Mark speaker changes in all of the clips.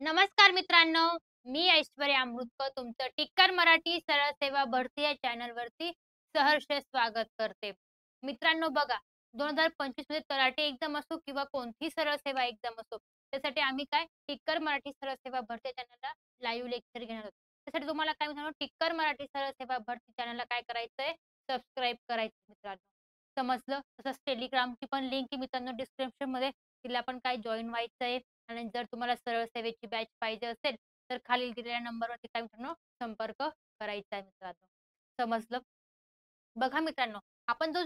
Speaker 1: नमस्कार मित्रांनो, मी ऐश्वर्या अमृतकर तुमचं टिक्कर मराठी सरळ सेवा भरती या चॅनलवरती सहर्ष स्वागत करते. मित्रांनो बघा, 2025 मध्ये तलाठी एक्झाम असो किंवा कोणतीही सरळ सेवा एक्झाम असो, त्यासाठी आम्ही काय टिक्कर मराठी सरळ सेवा भरती चॅनलला लाईव्ह लेक्चर घेणार आहोत. त्यासाठी तुम्हाला काय मित्रांनो टिक्कर मराठी सरळ सेवा भरती चॅनलला काय करायचंय? सबस्क्राईब करायचं मित्रांनो. समजलं? तसंच टेलिग्रामची पण लिंक आहे मित्रांनो डिस्क्रिप्शनमध्ये, तिला पण काय जॉइन व्हायचंय. आणि जर तुम्हाला सरळ सेवेची बॅच पाहिजे असेल, तर खालील दिलेल्या नंबरवरती काय मित्रांनो संपर्क करायचा आहे मित्रांनो. समजलं? बघा मित्रांनो, आपण जो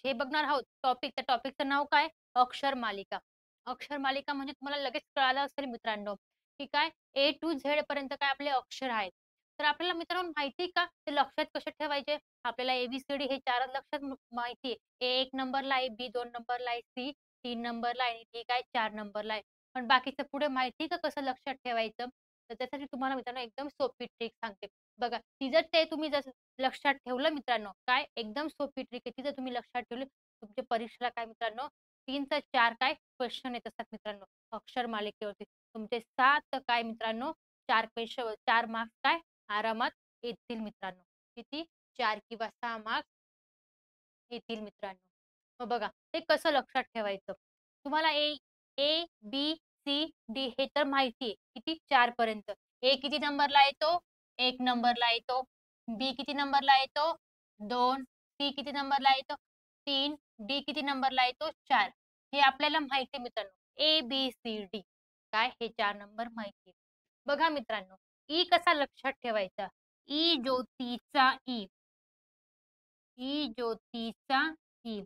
Speaker 1: हे बघणार आहोत टॉपिक, त्या टॉपिकचं नाव काय? अक्षर मालिका. अक्षर मालिका म्हणजे तुम्हाला लगेच कळालं असेल मित्रांनो, की काय ए टू झेड पर्यंत काय आपले अक्षर आहेत. तर आपल्याला मित्रांनो माहिती आहे का ते लक्षात कसे ठेवायचे? आपल्याला ए हे 4च लक्षात माहिती आहे. ए 1 नंबरला आहे, बी 2 नंबरला आहे, सी 3 नंबरला आहे आणि डी काय 4 नंबरला आहे. पण बाकीचं पुढे माहिती आहे का कसं लक्षात ठेवायचं? तर त्यासाठी तुम्हाला मित्रांनो एकदम सोपी ट्रिक सांगते. बघा, ती जर ते तुम्ही जसं लक्षात ठेवलं मित्रांनो, काय एकदम सोपी ट्रिक आहे. ती जर तुम्ही लक्षात ठेवली, तुमच्या परीक्षेला काय मित्रांनो 3 ते 4 काय क्वेश्चन येत असतात मित्रांनो, अक्षर मालिकेवरती. तुमचे 7 काय मित्रांनो 4 क्वेश्चन 4 मार्क्स काय आरामात येतील मित्रांनो. किती? 4 किंवा 6 मार्क्स येतील मित्रांनो. मग बघा, ते कसं लक्षात ठेवायचं? तुम्हाला ए, बी, सी, डी हे तर माहिती आहे. किती? 4 पर्यंत. ए किती नंबरला येतो? 1 नंबरला येतो. बी किती नंबरला येतो? 2. सी किती नंबरला येतो? 3. डी किती नंबरला येतो? 4. हे आपल्याला माहिती आहे मित्रांनो. ए, बी, सी, डी. काय? हे 4 नंबर माहिती आहे. बघा मित्रांनो, ई कसा लक्षात ठेवायचा? ई ज्योतीचा ई. ई ज्योतीचा ई.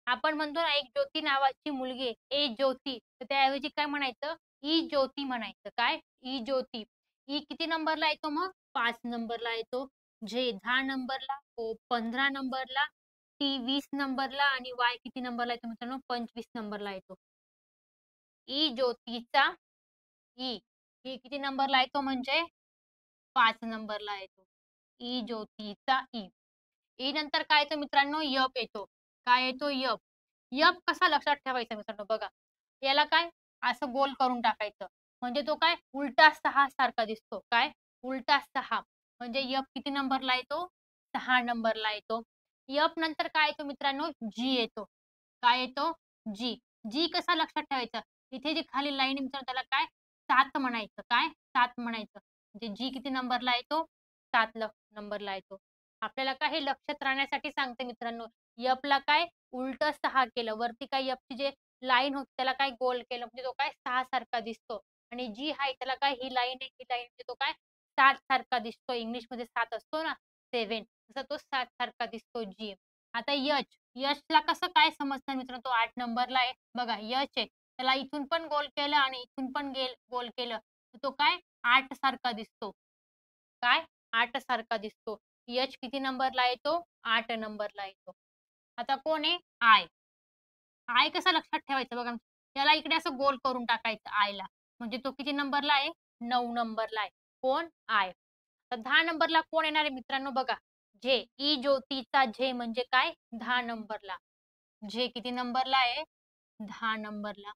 Speaker 1: आपण म्हणतो ना, एक ज्योती नावाची मुलगी आहे. ए ज्योती. तर त्याऐवजी काय म्हणायचं? ई ज्योती म्हणायचं. काय? ई ज्योती. ई किती नंबरला येतो मग? 5 नंबरला येतो. जे 10 नंबरला, ओ 15 नंबरला, टी 20 नंबरला आणि वाय किती नंबरला येतो मित्रांनो? 25 नंबरला येतो. ई ज्योतीचा ई. ई किती नंबरला येतो म्हणजे 5 नंबरला येतो. ई ज्योतीचा ई. ई नंतर काय येतं मित्रांनो? यप येतो. काय येतो? यप. यप कसा लक्षात ठेवायचा मित्रांनो बघा. याला काय असं गोल करून टाकायचं. म्हणजे तो काय उलटा 6 सारखा दिसतो. काय? उलटा 6. म्हणजे यप किती नंबरला येतो? 6 नंबरला येतो. यप नंतर काय येतो मित्रांनो? जी येतो. काय येतो? जी. जी कसा लक्षात ठेवायचा? इथे जी खाली लाईन आहे मित्रांनो त्याला काय 7 म्हणायचं. काय? 7 म्हणायचं. म्हणजे जी किती नंबरला येतो? 7 नंबरला येतो. आपल्याला काय हे लक्षात राहण्यासाठी सांगते मित्रांनो. यपला काय उलटं 6 केलं. वरती काय यपची जे लाईन होती त्याला काय गोल केलं म्हणजे तो काय 6 सारखा दिसतो. आणि जी आहे त्याला काय ही लाईन आहे, ही लाईन म्हणजे तो काय 7 सारखा दिसतो. इंग्लिशमध्ये 7 असतो ना 7 तसा तो 7 सारखा दिसतो जी. आता यच. यशला कसं काय समजतं मित्रांनो तो 8 नंबरला आहे. बघा यच आहे. त्याला इथून पण गोल केलं आणि इथून पण गोल केलं. तर तो काय 8 सारखा दिसतो. काय? 8 सारखा दिसतो. एच किती नंबरला येतो? 8 नंबरला येतो. आता कोण आहे? आय. आय कसा लक्षात ठेवायचा बघा. त्याला इकडे असं गोल करून टाकायचं आयला. म्हणजे तो किती नंबरला आहे? 9 नंबरला आहे. कोण? आय. तर 10 नंबरला कोण येणार आहे मित्रांनो बघा. जे. ई ज्योतीचा जे म्हणजे काय? 10 नंबरला. जे किती नंबरला आहे? 10 नंबरला.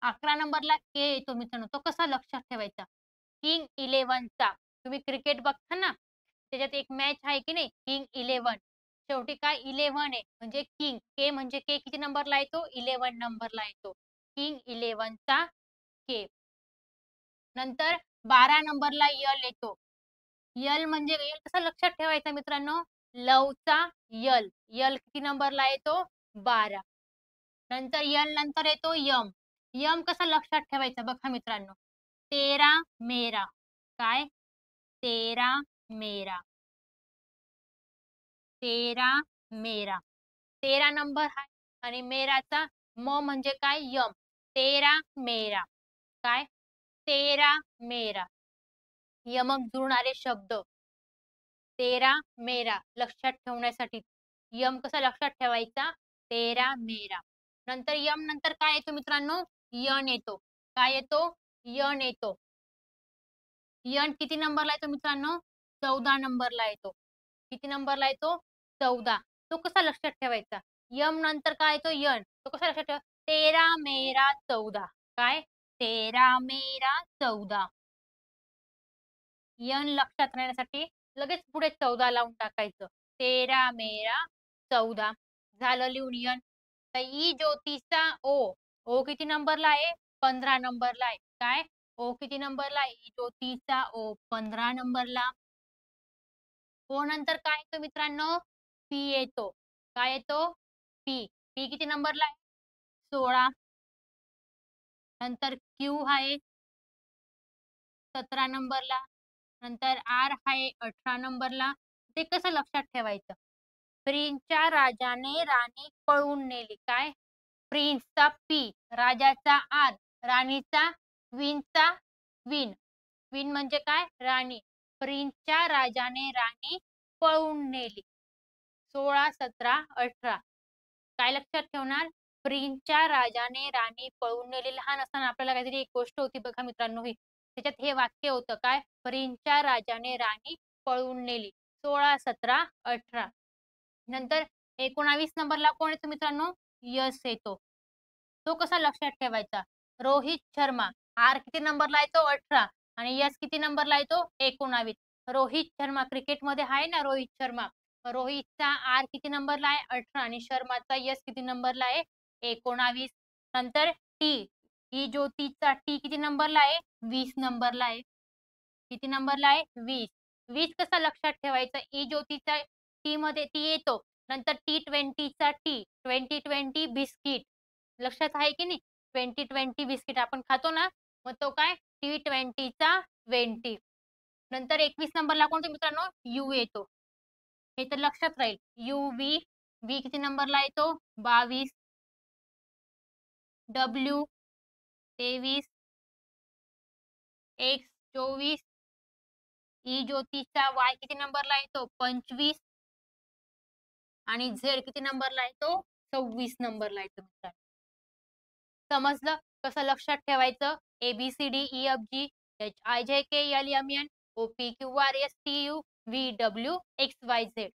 Speaker 1: 11 नंबरला के येतो मित्रांनो. तो कसा लक्षात ठेवायचा? किंग 11चा. तुम्ही क्रिकेट बघता ना, त्याच्यात एक मॅच आहे की नाही किंग 11. शेवटी काय 11 आहे म्हणजे किंग. के म्हणजे के किती नंबरला येतो? 11 नंबरला येतो. किंग 11चा के. नंतर 12 नंबरला यल येतो. यल म्हणजे यल कसा लक्षात ठेवायचा मित्रांनो? लवचा यल. यल किती नंबरला येतो? 12. नंतर यल नंतर येतो यम. यम कसा लक्षात ठेवायचा बघा मित्रांनो. तेरा मेरा. काय? तेरा मेरा. तेरा मेरा. 13 नंबर आहे आणि मेराचा म म्हणजे काय? यम. तेरा मेरा. काय? तेरा मेरा. यमक जुळणारे शब्द. तेरा मेरा लक्षात ठेवण्यासाठी. यम कसा लक्षात ठेवायचा? तेरा मेरा. नंतर यम नंतर काय येतो मित्रांनो? यन येतो. काय येतो? यन येतो. यन किती नंबरला येतो मित्रांनो? 14 नंबरला येतो. किती नंबरला येतो? 14. तो कसा लक्षात ठेवायचा? यम नंतर काय येतो? यन. तो कसा लक्षात ठेवा? तेरा मेरा 14. काय? तेरा मेरा 14. यन लक्षात राहण्यासाठी लगेच पुढे 14 लावून टाकायचं. तेरा मेरा 14 झालं लिहून यन. तर ई ज्योतीचा ओ. ओ किती नंबरला आहे? 15 नंबरला आहे. काय? ओ किती नंबरला आहे? ई ज्योतीचा ओ 15 नंबरला. ओ नंतर काय येतो मित्रांनो? पी येतो. काय येतो? पी. पी किती नंबरला आहे? 16. नंतर क्यू आहे 17 नंबरला. नंतर आर आहे 18 नंबरला. ते कसं लक्षात ठेवायचं? प्रिन्सच्या राजाने राणी पळवून नेली. काय? प्रिन्सचा पी, राजाचा आर, राणीचा क्वीनचा क्वीन. क्वीन म्हणजे काय? राणी. प्रिन्सच्या राजाने राणी पळवून नेली. 16, 17, 18. काय लक्षात ठेवणार? प्रिन्सच्या राजाने राणी पळवून नेली. लहान असताना आपल्याला काहीतरी एक गोष्ट होती बघा मित्रांनो ही. त्याच्यात हे वाक्य होतं काय? प्रिन्सच्या राजाने राणी पळवून नेली. 16, 17, 18. नंतर 19 नंबरला कोण येतो मित्रांनो? यश येतो. तो कसा लक्षात ठेवायचा? रोहित शर्मा. आर किती नंबरला येतो? 18 आणि यश किती नंबरला येतो? 19. रोहित शर्मा क्रिकेटमध्ये आहे ना रोहित शर्मा. रोहितचा आर किती नंबरला आहे? 18 आणि शर्माचा यश किती नंबरला आहे? 19. नंतर टी. ही ज्योतीचा टी किती नंबरला आहे? 20 नंबरला आहे. किती नंबरला आहे? 20. 20 कसा लक्षात ठेवायचा? ई ज्योतीचा टी मध्ये टी येतो. नंतर T20चा टी. 2020 बिस्किट. लक्षात आहे की नाही? 2020 बिस्किट आपण खातो ना, मग तो काय? T20चा 20. नंतर 21 नंबरला कोणतो मित्रांनो? यू येतो. हे तर लक्षात राहील. UV. व्ही किती नंबरला येतो? 22. डब्ल्यू 23. एक्स 24. ई ज्योतीचा वाय किती नंबरला येतो? 25. आणि झेड किती नंबरला येतो? 26 नंबरला येतो मित्रांनो. समजलं? कसं लक्षात ठेवायचं? ABCDEFG HIJKLMN OPQRSTU VWXYZ.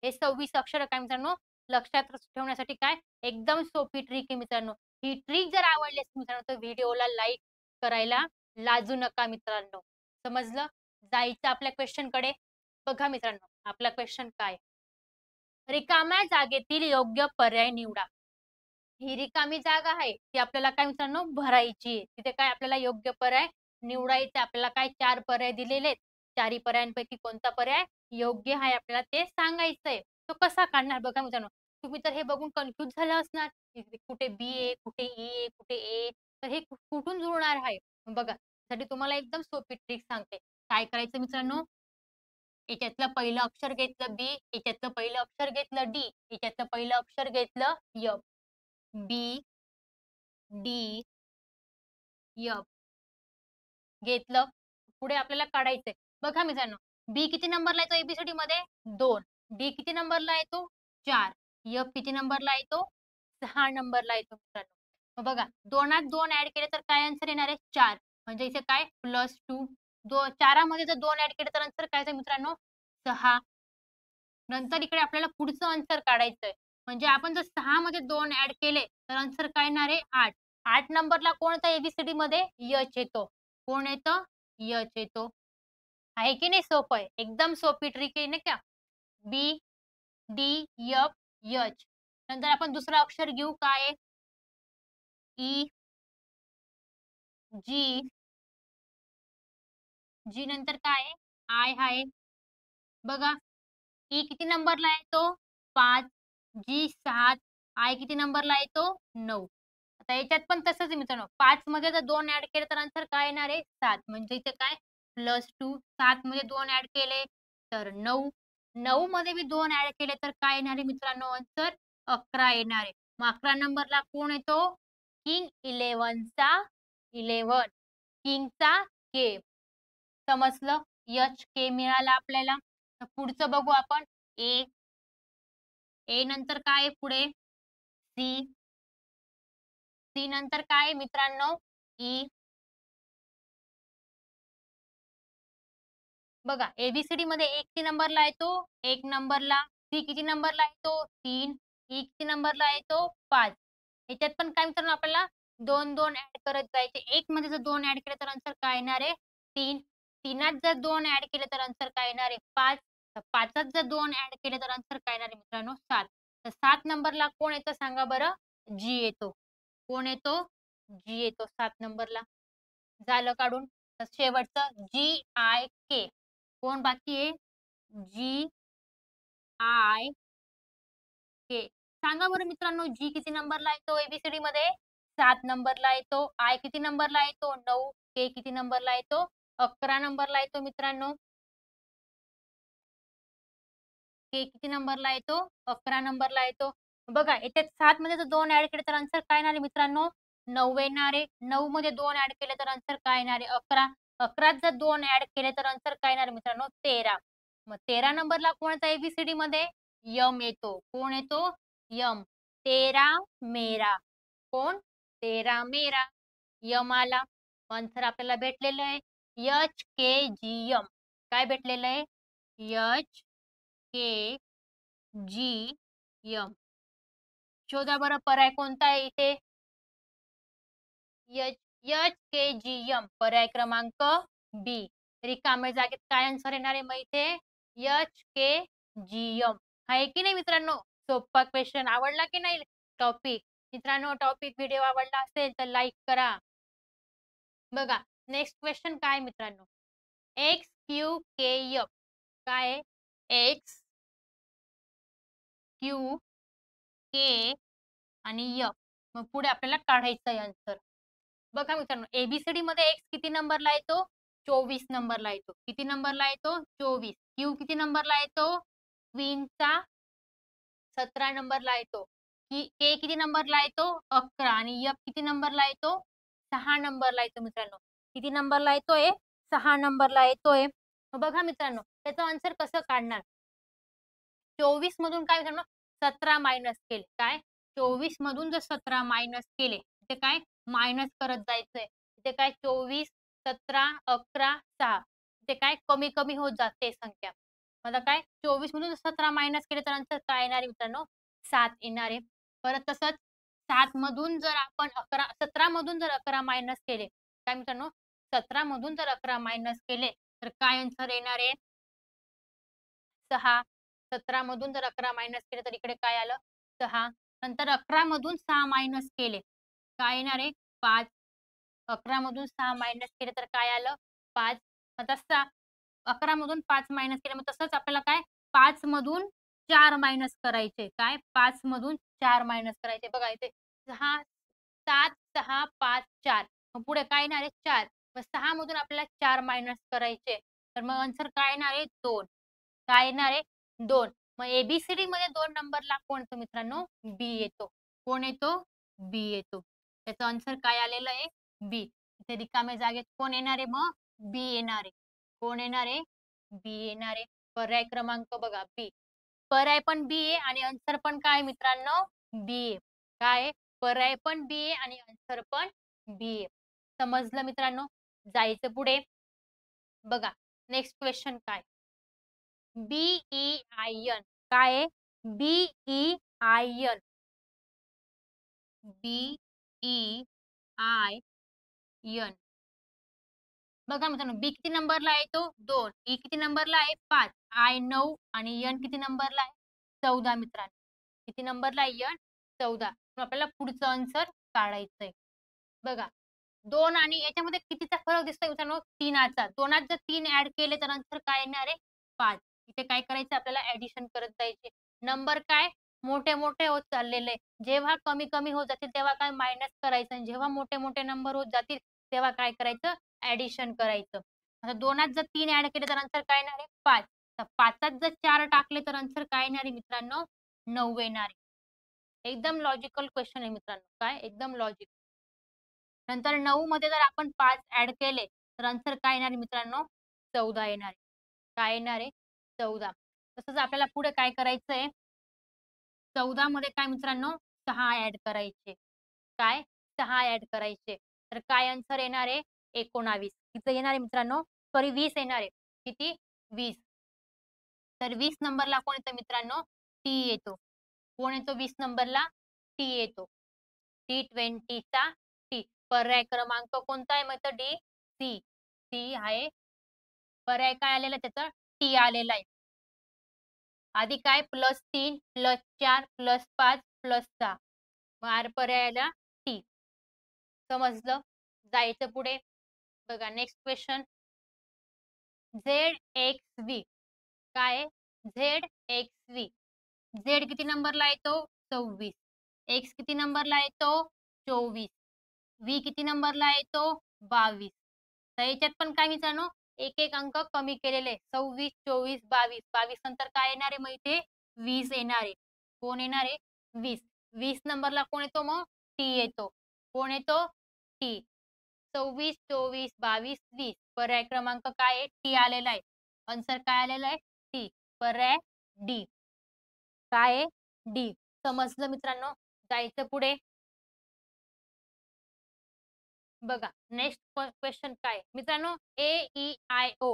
Speaker 1: हे 26 अक्षर काय मित्रांनो लक्षात ठेवण्यासाठी काय एकदम सोपी ट्रिक आहे मित्रांनो. ही ट्रिक जर आवडली असेल मित्रांनो तर व्हिडिओला लाईक करायला लाजू नका मित्रांनो. समजलं? जायचं आपल्या क्वेश्चन कडे. बघा मित्रांनो आपला क्वेश्चन काय? रिकाम्या जागेतील योग्य पर्याय निवडा. ही रिकामी जागा आहे ती आपल्याला काय मित्रांनो भरायची आहे. तिथे काय आपल्याला योग्य पर्याय निवडायचे. आपल्याला काय 4 पर्याय दिलेले आहेत. 4ही पर्यायांपैकी कोणता पर्याय योग्य आहे आपल्याला ते सांगायचंय. तो कसा काढणार बघा मित्रांनो. तुम्ही तर हे बघून कन्फ्यूज झाला असणार. कुठे बी आहे, कुठे ई आहे, कुठे ए. तर हे कुठून जुळणार आहे? बघा त्यासाठी तुम्हाला एकदम सोपी ट्रिक सांगते. काय करायचं मित्रांनो? याच्यातलं पहिलं अक्षर घेतलं बी, याच्यातलं पहिलं अक्षर घेतलं डी, याच्यातलं पहिलं अक्षर घेतलं य. बी, डी, एफ घेतलं. पुढे आपल्याला काढायचंय. बघा मित्रांनो, बी किती नंबरला येतो एबीसीडी मध्ये? 2. डी किती नंबरला येतो? 4. एफ किती नंबरला येतो? 6 नंबरला येतो मित्रांनो. मग बघा 2त 2 ॲड केले तर काय आन्सर येणार आहे? 4. म्हणजे इथे काय +2. 4 मध्ये जर 2 ॲड केले तर आन्सर काय येतं मित्रांनो? 6. नंतर इकडे आपल्याला पुढचं आन्सर काढायचंय. म्हणजे आपण जर 6 मध्ये 2 ॲड केले तर आन्सर काय येणार आहे? 8. 8 नंबरला कोण येतं एबीसीडी मध्ये? एच येतो. कोण येतं? एच येतो. आहे की नाही सोपं आहे? एकदम सोपी ट्रिक आहे नाही का? बी, डी, एफ, एच. नंतर आपण दुसरं अक्षर घेऊ काय आहे? ई, जी. जी नंतर काय आहे? आय आहे. बघा ई किती नंबरला येतो? 5. जी 7. आय किती नंबरला येतो? 9. आता याच्यात पण तसंच आहे मित्रांनो. 5 मध्ये जर 2 ॲड केले तर आन्सर काय येणार आहे? 7. म्हणजे इथे काय +2. 7 मध्ये 2 ॲड केले तर 9. 9 मध्ये मी 2 ॲड केले तर काय येणार आहे मित्रांनो आन्सर? 11 येणार आहे. मग 11 नंबरला कोण येतो? किंग 11चा 11. किंगचा के. समजलं? एच के मिळाला आपल्याला. तर पुढचं बघू आपण. ए. ए नंतर काय आहे पुढे? सी. सी नंतर काय आहे मित्रांनो? ई. बघा एबीसीडी मध्ये 1 किती नंबरला येतो? 1 नंबरला. सी किती नंबरला येतो? 3. ई किती नंबरला येतो? 5. ह्याच्यात पण काय मित्रांनो आपल्याला दोन दोन ऍड करत जायचे. एक मध्ये जर दोन ऍड केले तर आन्सर काय येणार आहे? 3. तीनात जर दोन ऍड केले तर आन्सर काय येणार आहे? 5. तर पाचात जर दोन ऍड केले तर आन्सर काय येणार आहे मित्रांनो? 7. तर 7 नंबरला कोण येतं सांगा बरं? जी येतो. कोण येतो? जी येतो 7 नंबरला. झालं काढून. तर शेवटचं GIK. कोण बाकी आहे? GIK. सांगा बरं मित्रांनो, जी किती नंबरला येतो एबीसीडी मध्ये? 7 नंबरला येतो. आय किती नंबरला येतो? 9. के किती नंबरला येतो? 11 नंबरला येतो मित्रांनो. के किती नंबरला येतो? 11 नंबरला येतो. बघा याच्यात 7 मध्ये जर 2 ऍड केले तर आन्सर काय येणार आहे मित्रांनो? 9 येणार आहे. 9 मध्ये 2 ऍड केले तर आन्सर काय येणार आहे? 11. 11 जर 2 ऍड केले तर आन्सर काय येणार आहे मित्रांनो? 13. मग 13 नंबरला कोण येतो एबीसीडी मध्ये? यम येतो. कोण येतो? यम. तेरा मेरा. कोण? तेरा मेरा. यम आला. आन्सर आपल्याला भेटलेलं आहे HKGM. काय भेटलेलं आहे? HKGM. शोधा बरं पर्याय कोणता आहे इथे? HKGM. पर्याय क्रमांक बी. रिकाम्या जागेत काय आन्सर येणार आहे मग इथे? HKGM. आहे की नाही मित्रांनो? सोपा क्वेश्चन. आवडला की नाही टॉपिक? मित्रांनो टॉपिक व्हिडिओ आवडला असेल तर लाईक करा. बघा नेक्स्ट क्वेश्चन काय मित्रांनो? XQKF. काय आहे? एक्स क्यू के आणि एफ. मग पुढे आपल्याला काढायचं आहे आन्सर. बघा मित्रांनो एबीसीडी मध्ये एक्स किती नंबरला येतो? 24 नंबरला येतो. किती नंबरला येतो? 24. क्यू किती नंबरला येतो? क्वीनचा 17 नंबरला येतो. के किती नंबरला येतो? 11. आणि एफ किती नंबरला येतो? 6 नंबरला येतो मित्रांनो. किती नंबरला येतोय? 6 नंबरला येतोय. मग बघा मित्रांनो त्याचं आन्सर कसं काढणार? 24 मधून काय मित्रांनो? 17 मायनस केले. काय? 24 मधून जर 17 मायनस केले ते काय? मायनस करत जायचंय. ते काय? 24, 17, 11, 6. ते काय? कमी कमी होत जाते संख्या. आता काय? 24 मधून 17 मायनस केले तर आन्सर काय येणार आहे मित्रांनो? 7 येणार आहे. परत तसंच 7 मधून जर आपण 11 17 मधून जर 11 मायनस केले, काय मित्रांनो? 17 मधून जर 11 मायनस केले तर काय आन्सर येणार आहे? 6. 17 मधून जर 11 मायनस केले तर इकडे काय आलं? 6. नंतर 11 मधून 6 मायनस केले. काय येणार आहे? 5. 11 मधून 6 मायनस केले तर काय आलं? 5. आता 11 मधून 5 मायनस केले. मग तसंच आपल्याला काय? 5 मधून 4 मायनस करायचे. काय? 5 मधून 4 मायनस करायचे. बघा इथे 6, 7, 6, 5, 4. मग पुढे काय येणार आहे? 4. मग 6 मधून आपल्याला 4 मायनस करायचे. तर मग आन्सर काय येणार आहे? 2. काय येणार आहे? 2. मग एबीसीडी मध्ये 2 नंबरला कोण येतो मित्रांनो? बी येतो. कोण येतो? बी येतो. त्याचं आन्सर काय आलेलं आहे? बी. इथे रिकाम्या जागेत कोण येणार आहे मग? बी येणार आहे. कोण येणार आहे? बी येणार आहे. पर्याय क्रमांक बघा बी. पर्याय पण बी आहे आणि आन्सर पण काय मित्रांनो? बी आहे. काय आहे? पर्याय पण बी आहे आणि आन्सर पण बी आहे. समजलं मित्रांनो? जायचं पुढे. बघा नेक्स्ट क्वेश्चन काय? BEIN. काय आहे? BEIN. BEIN. बघा मित्रांनो बी किती नंबरला येतो? 2. ई किती नंबरला आहे? 5. आय 9 आणि एन किती नंबरला आहे? 14 मित्रांनो. किती नंबरला आहे एन? 14. मग आपल्याला पुढचं आन्सर काढायचंय. बघा 2 आणि याच्यामध्ये कितीचा फरक दिसतोय मित्रांनो? 3चा. 2त जर 3 ॲड केले तर आन्सर काय येणार आहे? 5. इथे काय करायचं आपल्याला ॲडिशन करत जायचे. नंबर काय? मोठे-मोठे होत चाललेले. जेव्हा कमी-कमी होत जातील तेव्हा काय मायनस करायचं आणि जेव्हा मोठे-मोठे नंबर होत जातील तेव्हा काय करायचं? ॲडिशन करायचं. आता 2त जर 3 ॲड केले तर आन्सर काय येणार आहे? 5. तर 5त जर 4 टाकले तर आन्सर काय येणार आहे मित्रांनो? 9 येणार आहे. एकदम लॉजिकल क्वेश्चन आहे मित्रांनो. काय? एकदम लॉजिक. नंतर 9 मध्ये जर आपण 5 ॲड केले तर आन्सर काय येणार आहे मित्रांनो? 14 येणार आहे. काय येणार आहे? 14. तसंच आपल्याला पुढे काय करायचंय? 14 मध्ये काय मित्रांनो? 6 ॲड करायचे. काय? 6 ॲड करायचे. तर काय आन्सर येणार आहे? 19. किती येणार आहे मित्रांनो? सॉरी 20 येणार आहे. किती? 20. तर 20 नंबरला कोण येतं मित्रांनो? टी येतो. कोण येतो 20 नंबरला? टी येतो. T20चा पर्याय क्रमांक कोणता आहे माहिती डी सी. सी आहे. पर्याय काय आलेला त्याचा टी आलेला आहे. आधी काय +3 +4 +5 +6 मग आर पर्याय आला टी. समजलं? जायचं पुढे. बघा नेक्स्ट क्वेश्चन. ZXV काय आहे? ZXV. झेड किती नंबरला येतो? 26. एक्स किती नंबरला येतो? 24. व्ही किती नंबरला येतो? 22. तर याच्यात पण काय मित्रांनो एक एक अंक कमी केलेले 26, 24, 22. 22 नंतर काय येणार आहे मग इथे 20 येणार आहे. कोण येणार आहे? 20. 20 नंबरला कोण येतो मग? टी येतो. कोण येतो? टी. 26, 24, 22, 20. पर्याय क्रमांक काय आहे? टी आलेला आहे. आन्सर काय आलेला आहे? टी. पर्याय डी. काय आहे? डी. समजलं मित्रांनो? जायचं पुढे. बघा नेक्स्ट क्वेश्चन काय मित्रांनो AEIO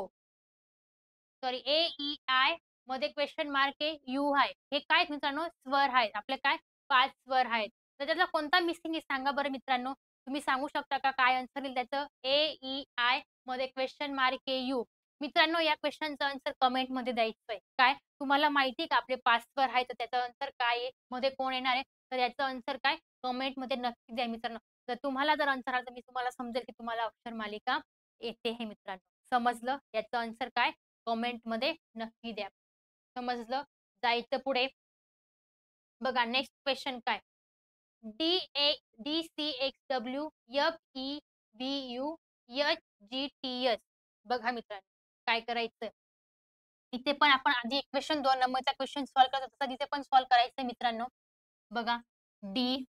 Speaker 1: सॉरी AEI मध्ये क्वेश्चन मार्क आहे यू आहे. हे काय मित्रांनो स्वर आहेत. आपले काय 5 स्वर आहेत. तर त्यातला कोणता मिसिंग आहे सांगा बरं मित्रांनो. तुम्ही सांगू शकता का काय आन्सर येईल त्याचं? AEI मध्ये क्वेश्चन मार्क आहे यू. मित्रांनो या क्वेश्चनचं आन्सर कमेंट मध्ये द्यायचं आहे. काय तुम्हाला माहिती आहे का आपले 5 स्वर आहेत तर त्याचं आन्सर काय आहे? मध्ये कोण येणार आहे? तर याचं आन्सर काय? कमेंट मध्ये नक्की द्या मित्रांनो. जर तुम्हाला जर आन्सर आला तर मी तुम्हाला समजेल की तुम्हाला अक्षर मालिका येते हे मित्रांनो. समजलं? याचं आन्सर काय? कमेंटमध्ये नक्की द्या. समजलं? जायचं पुढे. बघा नेक्स्ट क्वेश्चन काय? DCXW FEBU HGTS. बघा मित्रांनो काय करायचं? इथे पण आपण आधी एक क्वेश्चन 2 नंबरचा क्वेश्चन सॉल्व्ह करतो तसा इथे पण सॉल्व्ह करायचं मित्रांनो. बघा डी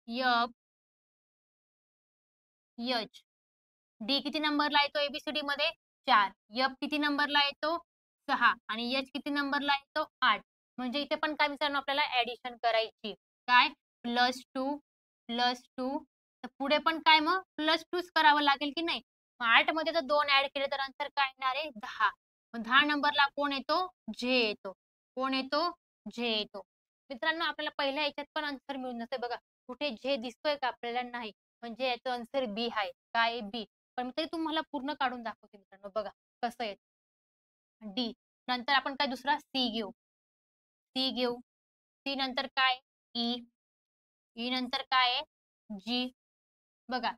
Speaker 1: एफ एच. डी किती नंबरला येतो एबीसीडी मध्ये? 4. एफ किती नंबरला येतो? 6 आणि एच किती नंबरला येतो? 8. म्हणजे इथे पण काय मित्रांनो आपल्याला ॲडिशन करायची. काय? +2 +2 तर पुढे पण काय मग +2च करावं लागेल की नाही? मग 8 मध्ये जर 2 ॲड केले तर आन्सर काय येणार आहे? 10. मग 10 नंबरला कोण येतो? जे येतो. कोण येतो? जे येतो. मित्रांनो आपल्याला पहिल्या ह्याच्यात पण आन्सर मिळून जाते बघा. कुठे जे दिसतोय का? आपल्याला नाही. म्हणजे याचं आन्सर बी आहे. काय बी? पण मी तरी तुम्हाला पूर्ण काढून दाखवते मित्रांनो. बघा कसं आहे. डी. नंतर आपण काय दुसरा सी घेऊ. सी घेऊ. सी नंतर काय? ई. ई नंतर काय आहे? जी. बघा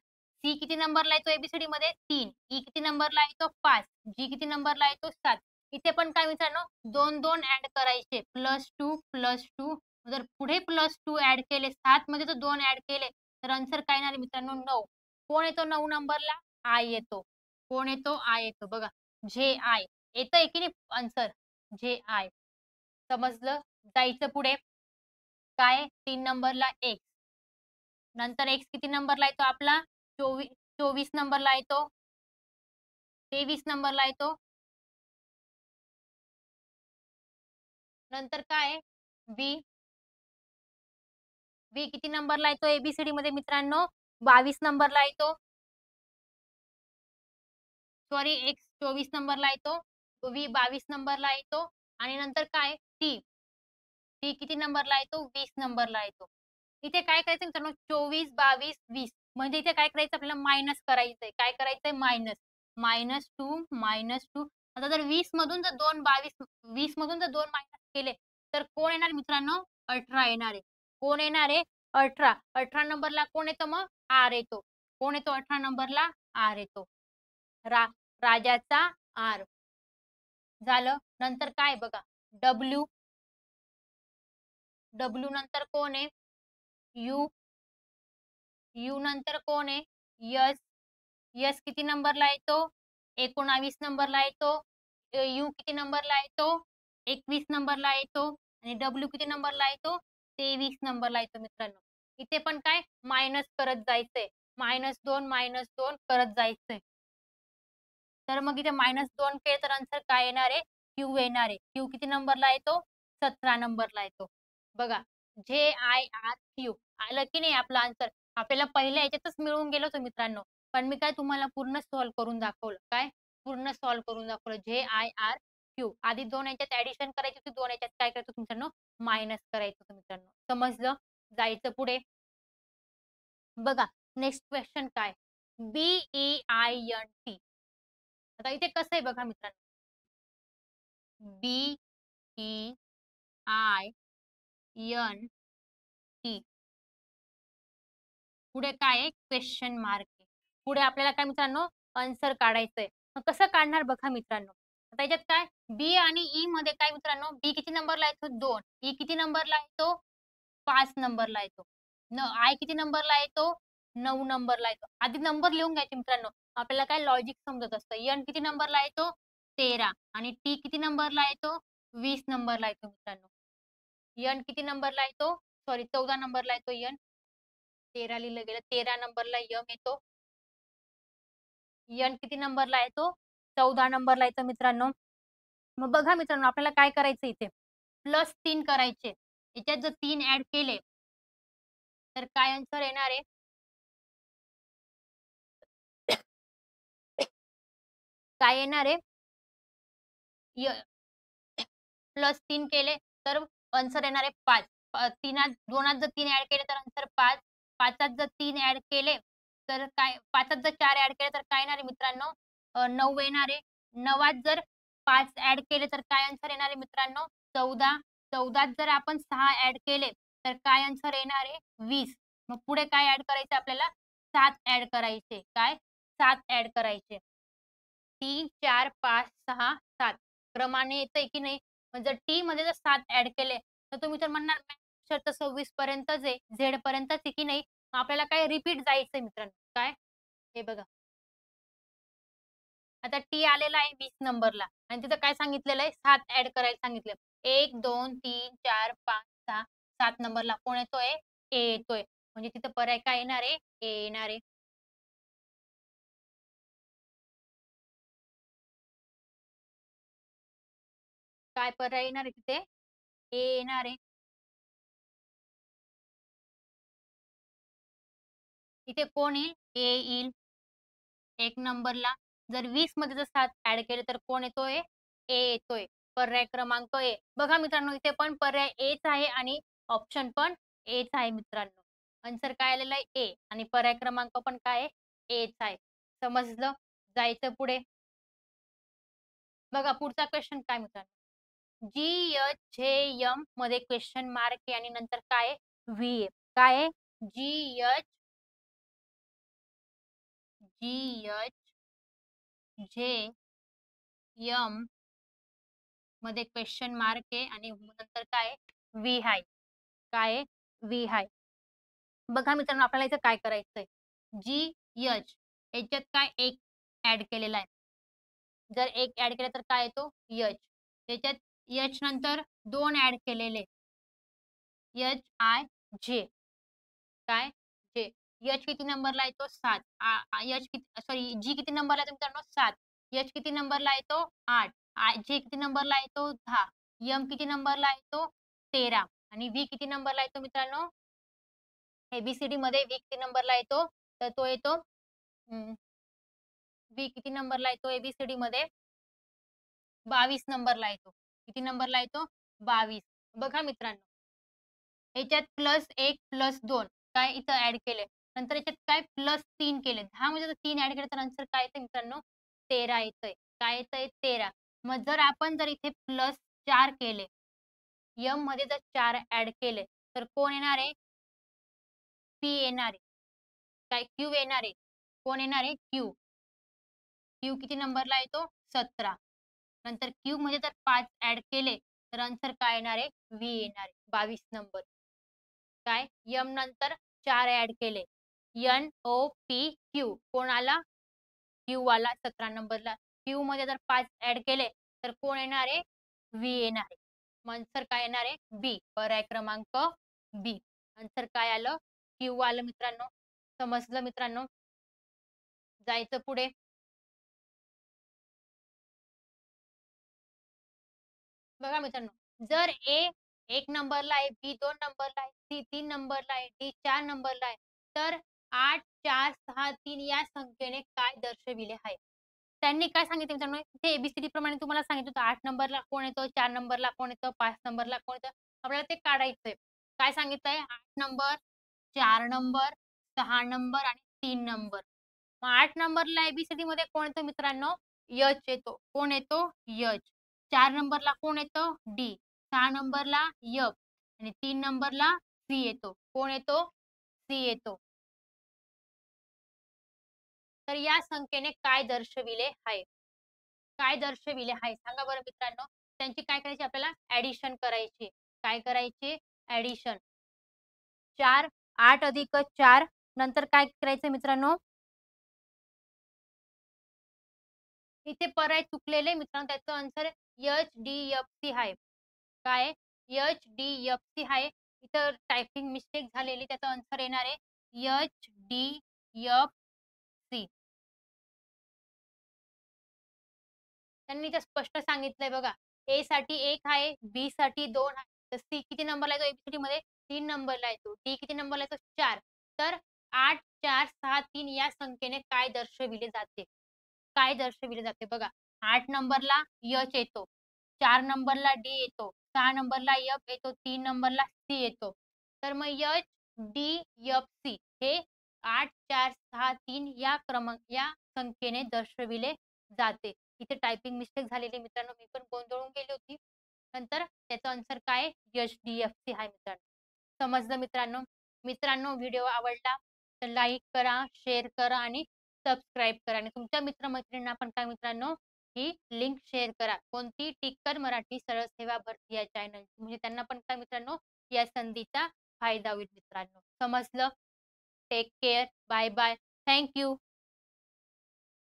Speaker 1: सी किती नंबरला येतो एबीसीडी मध्ये? 3. ई किती नंबरला येतो? 5. जी किती नंबरला येतो? 7. इथे पण काय मित्रांनो 2-2 ॲड करायचे. +2 +2 जर पुढे +2 ॲड केले 7 मध्ये जर 2 ॲड केले तर आन्सर काय येणार आहे मित्रांनो 9. कोण येतो 9 नंबरला? आय येतो. कोण येतो? आय येतो. बघा जे आय येतंय की नाही आन्सर? जे आय. समजलं? जायचं पुढे. काय 3 नंबरला एक्स. नंतर एक्स किती नंबरला येतो आपला? 24 नंबरला येतो. 23 नंबरला येतो. नंतर काय आहे? बी. बी किती नंबरला येतो एबीसीडी मध्ये मित्रांनो? 22 नंबरला येतो. सॉरी एक्स 24 नंबरला येतो. व्ही 22 नंबरला येतो आणि नंतर काय? टी. टी किती नंबरला येतो? 20 नंबरला येतो. इथे काय करायचं मित्रांनो 24, 22, 20 म्हणजे इथे काय करायचं आपल्याला मायनस करायचंय. काय करायचंय? मायनस. -2 -2 आता जर 20 मधून जर 2 22 20 मधून जर 2 मायनस केले तर कोण येणार मित्रांनो? 18 येणार आहे. कोण येणार आहे? 18. 18 नंबरला कोण येतो मग? आर येतो. कोण येतो 18 नंबरला? आर येतो. रा राजाचा आर. झालं. नंतर काय बघा डब्ल्यू. डब्ल्यू नंतर कोण आहे? यू. यू नंतर कोण आहे? यस. यस किती नंबरला येतो? 19 नंबरला येतो. यू किती नंबरला येतो? 21 नंबरला येतो आणि डब्ल्यू किती नंबरला येतो? 23 नंबरला येतो मित्रांनो. इथे पण काय मायनस करत जायचंय. -2 -2 करत जायचंय. तर मग इथे -2 केले तर आन्सर काय येणार आहे? क्यू येणार आहे. क्यू किती नंबरला येतो? 17 नंबरला येतो. बघा JIRQ आलं की नाही आपलं आन्सर. आपल्याला पहिल्या ह्याच्यातच मिळून गेलं होतं मित्रांनो. पण मी काय तुम्हाला पूर्ण सॉल्व्ह करून दाखवलं. काय? पूर्ण सॉल्व्ह करून दाखवलं. JIRQ आधी 2 ह्याच्यात ॲडिशन करायची होती. 2 ह्याच्यात काय करायचं मित्रांनो? मायनस करायचं होतं मित्रांनो. समजलं? जायचं पुढे. बघा नेक्स्ट क्वेश्चन काय, BEINT. आता इथे कसं आहे बघा मित्रांनो, BEINT, पुढे काय आहे, क्वेश्चन मार्क आहे. पुढे आपल्याला काय मित्रांनो, आन्सर काढायचंय. मग कसं काढणार बघा मित्रांनो. आता याच्यात काय, बी आणि ई मध्ये काय मित्रांनो, बी किती नंबरला येतो, 2. ई किती नंबरला येतो, 5 नंबरला येतो. आय किती नंबरला येतो, 9 नंबरला येतो. आधी नंबर लिहून घ्यायचे मित्रांनो. आपल्याला काय लॉजिक समजत असतं. एन किती नंबरला येतो, 13. आणि टी किती नंबरला येतो, 20 नंबरला येतो मित्रांनो. एन किती नंबरला येतो, सॉरी 14 नंबरला येतो एन. 13 लिहिलं गेलं. 13 नंबरला यम येतो. यन किती नंबरला येतो, 14 नंबरला येतो मित्रांनो. मग बघा मित्रांनो, आपल्याला काय करायचं इथे, +3 करायचे. याच्यात जर 3 ऍड केले तर काय आन्सर येणार आहे, काय येणार आहे, +3 केले तर आन्सर येणार आहे 5. 2त जर 3 ऍड केले तर आन्सर 5. 5त जर 3 ऍड केले तर काय, 5त जर 4 ऍड केले तर काय येणार आहे मित्रांनो, 9 येणार आहे. 9त जर 5 ऍड केले तर काय आन्सर येणार आहे मित्रांनो, 14. 14त जर आपण 6 ऍड केले तर काय आन्सर येणार आहे, 20. मग पुढे काय ऍड करायचं आपल्याला, 7 ऍड करायचे. काय, 7 ऍड करायचे. 3, 4, 5, 6, 7 क्रमाने येतंय की नाही. मग जर टी मध्ये जर 7 ऍड केले तर तुम्ही तर म्हणणार मॅम तर 26 पर्यंतच आहे, झेड पर्यंतच आहे की नाही. मग आपल्याला काय रिपीट जायचंय मित्रांनो. काय, हे बघा आता टी आलेला आहे 20 नंबरला आणि तिथं काय सांगितलेलं आहे, 7 ऍड करायला सांगितलं. 1, 2, 3, 4, 5, 6, 7 नंबरला कोण येतोय, ए येतोय. म्हणजे तिथं पर्याय काय येणार आहे, ए येणार आहे. काय पर्याय येणार आहे तिथे, ए येणार आहे. इथे कोण येईल, ए येईल 1 नंबरला. जर 20 मध्ये जर 7 ऍड केले तर कोण येतोय, ए येतोय. पर्याय क्रमांक ए. बघा मित्रांनो, इथे पण पर्याय एच आहे आणि ऑप्शन पण एच आहे मित्रांनो. आन्सर काय आलेला आहे, ए आणि पर्याय क्रमांक पण काय आहे, एच आहे. समजलं, जायचं पुढे. बघा पुढचा क्वेश्चन काय मित्रांनो, GHM मध्ये क्वेश्चन मार्क आहे आणि नंतर काय आहे, व्ही आहे. काय आहे, GHM मध्ये क्वेश्चन मार्क आहे आणि नंतर काय आहे, व्ही हाय. काय आहे, व्ही हाय. बघा मित्रांनो, आपल्याला इथं काय करायचंय, GH याच्यात काय एक ऍड केलेला आहे. जर एक ऍड केला तर काय येतो, एच. त्याच्यात एच नंतर 2 ऍड केलेले, HIJ. काय, जे. एच किती नंबरला येतो, 7. एच किती, सॉरी जी किती नंबरला येतो मित्रांनो, 7. एच किती नंबरला येतो, 8. जे किती नंबरला येतो, 10. एम किती नंबरला येतो, 13. आणि व्ही किती नंबरला येतो मित्रांनो, एबीसीडी मध्ये व्ही किती नंबरला येतो, तर तो येतो, व्ही किती नंबरला येतो एबीसीडी मध्ये, 22 नंबरला येतो. किती नंबरला येतो, 22. बघा मित्रांनो, याच्यात +1 +2 काय इथं ऍड केले. नंतर याच्यात काय +3 केले. 10 मध्ये जर 3 ऍड केले तर आन्सर काय येतं मित्रांनो, 13 येतंय. काय येतंय, 13. मग जर आपण जर इथे +4 केले, एम मध्ये जर 4 ऍड केले तर कोण येणार आहे, पी येणार आहे. काय, क्यू येणार आहे. कोण येणार आहे, क्यू. क्यू किती नंबरला येतो, 17. नंतर क्यू मध्ये जर 5 ऍड केले तर आन्सर काय येणार आहे, व्ही येणार आहे, 22 नंबर. काय, एम नंतर 4 ऍड केले, NOPQ कोण आला, क्यू आला 17 नंबरला. क्यू मध्ये जर 5 ऍड केले तर कोण येणार आहे, व्ही येणार आहे. मग आन्सर काय येणार आहे, बी. पर्याय क्रमांक बी. आन्सर काय आलं, क्यू आलं मित्रांनो. समजलं मित्रांनो, जायचं पुढे. बघा मित्रांनो, जर ए 1 नंबरला आहे, बी 2 नंबरला आहे, सी 3 नंबरला आहे, डी 4 नंबरला आहे, तर 8, 4, 6, 3 या संख्येने काय दर्शविले आहे. त्यांनी काय सांगितलं मित्रांनो, ते एबीसीडी प्रमाणे तुम्हाला सांगितलं होतं 8 नंबरला कोण येतो, 4 नंबरला कोण येतं, 5 नंबरला कोण येतं. आपल्याला ते काढायचंय. काय सांगितलंय, 8 नंबर, 4 नंबर, 6 नंबर आणि 3 नंबर. मग 8 नंबरला ABCD मध्ये कोण येतो मित्रांनो? एच येतो. कोण येतो? एच. 4 नंबरला कोण येतो? डी. 6 नंबरला एफ आणि 3 नंबरला सी येतो. कोण येतो? सी येतो. तर या संख्येने काय दर्शविले आहे? काय दर्शविले आहे? सांगा बरं मित्रांनो. त्यांची काय करायची आपल्याला? ॲडिशन करायची. काय करायची? ॲडिशन. 4, 8 अधिक 4 नंतर काय करायचं मित्रांनो? इथे पर्याय चुकलेले मित्रांनो. त्याचं आन्सर एच-डी-एफ-सी आहे. काय? एच-डी-एफ-सी आहे. इथं टायपिंग मिस्टेक झालेली. त्याचा आन्सर येणार आहे एच-डी-एफ-सी. त्यांनी इथं स्पष्ट सांगितलंय बघा. ए साठी 1 आहे, बी साठी 2 आहे. तर सी किती नंबरला येतो ABCDमध्ये? 3 नंबरला येतो. डी किती नंबरला येतो? 4. तर 8, 4, 6, 3 या संख्येने काय दर्शविले जाते? काय दर्शविले जाते बघा. 8 नंबरला एच येतो. 4 नंबरला डी येतो. 6 नंबरला एफ येतो. 3 नंबरला सी येतो. तर मग एच, डी, एफ, सी हे 8, 4, 6, 3 या संख्येने दर्शविले जाते. इथे टायपिंग मिस्टेक झालेली मित्रांनो. मी पण गोंधळून गेली होती. नंतर त्याचा आन्सर काय आहे? एच-डी-एफ-सी आहे मित्रांनो. समजलं मित्रांनो? मित्रांनो व्हिडिओ आवडला तर लाईक करा, शेअर करा आणि सबस्क्राईब करा आणि तुमच्या मित्र-मैत्रिणींना पण काय मित्रांनो ही लिंक शेअर करा. कोणती? टिक्कर मराठी सरळ सेवा भरती या चॅनल म्हणजे त्यांना पण काय मित्रांनो या संधीचा फायदा होईल मित्रांनो. समजलं? Take care. Bye bye. Thank you.